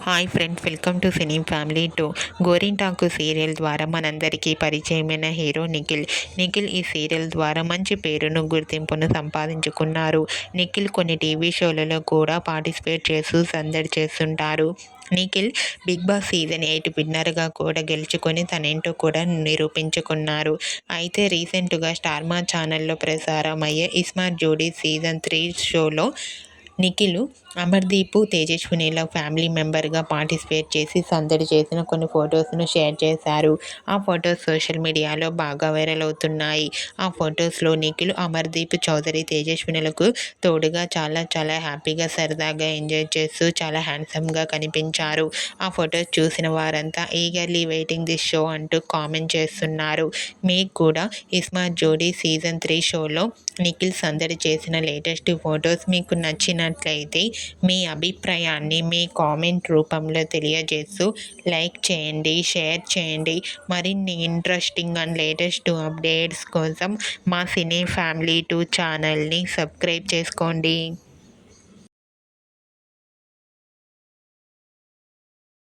Hi friends, welcome to cine family 2. గోరింటాకు serial ద్వారా మనందరికీ పరిచయమైన హీరో నిఖిల్ ఈ సీరియల్ ద్వారా మంచి పేరును, గుర్తింపును సంపాదించుకున్నారు. నిఖిల్ కొన్ని టీవీ షోలలో కూడా పార్టిసిపేట్ చేస్తూ సందడి చేస్తుంటారు. నిఖిల్ బిగ్ బాస్ సీజన్ 8 విన్నర్గా కూడా గెలుచుకొని తనేంటో కూడా నిరూపించుకున్నారు. అయితే రీసెంట్గా స్టార్ మా ఛానల్లో ప్రసారం అయ్యే ఇస్మార్ట్ జోడీ సీజన్ 3 షోలో నిఖిల్ అమర్దీప్, తేజస్వినిల ఫ్యామిలీ మెంబర్గా పార్టిసిపేట్ చేసి సందడి చేసిన కొన్ని ఫొటోస్ను షేర్ చేశారు. ఆ ఫొటోస్ సోషల్ మీడియాలో బాగా వైరల్ అవుతున్నాయి. ఆ ఫొటోస్లో నిఖిల్, అమర్దీప్ చౌదరి తేజస్వినులకు తోడుగా చాలా చాలా హ్యాపీగా, సరదాగా ఎంజాయ్ చేస్తూ చాలా హ్యాండ్సమ్గా కనిపించారు. ఆ ఫొటోస్ చూసిన వారంతా ఈగర్లీ వెయిటింగ్ దిస్ షో అంటూ కామెంట్ చేస్తున్నారు. మీకు కూడా ఇస్మార్ట్ జోడీ సీజన్ 3 షోలో నిఖిల్ సందడి చేసిన లేటెస్ట్ ఫొటోస్ మీకు నచ్చినట్లయితే మీ అభిప్రాయాన్ని మీ కామెంట్ రూపంలో తెలియజేస్తూ లైక్ చేయండి, షేర్ చేయండి. మరిన్ని ఇంట్రెస్టింగ్ అండ్ లేటెస్ట్ అప్డేట్స్ కోసం మా సినీ ఫ్యామిలీ 2 ఛానల్ని సబ్స్క్రైబ్ చేసుకోండి.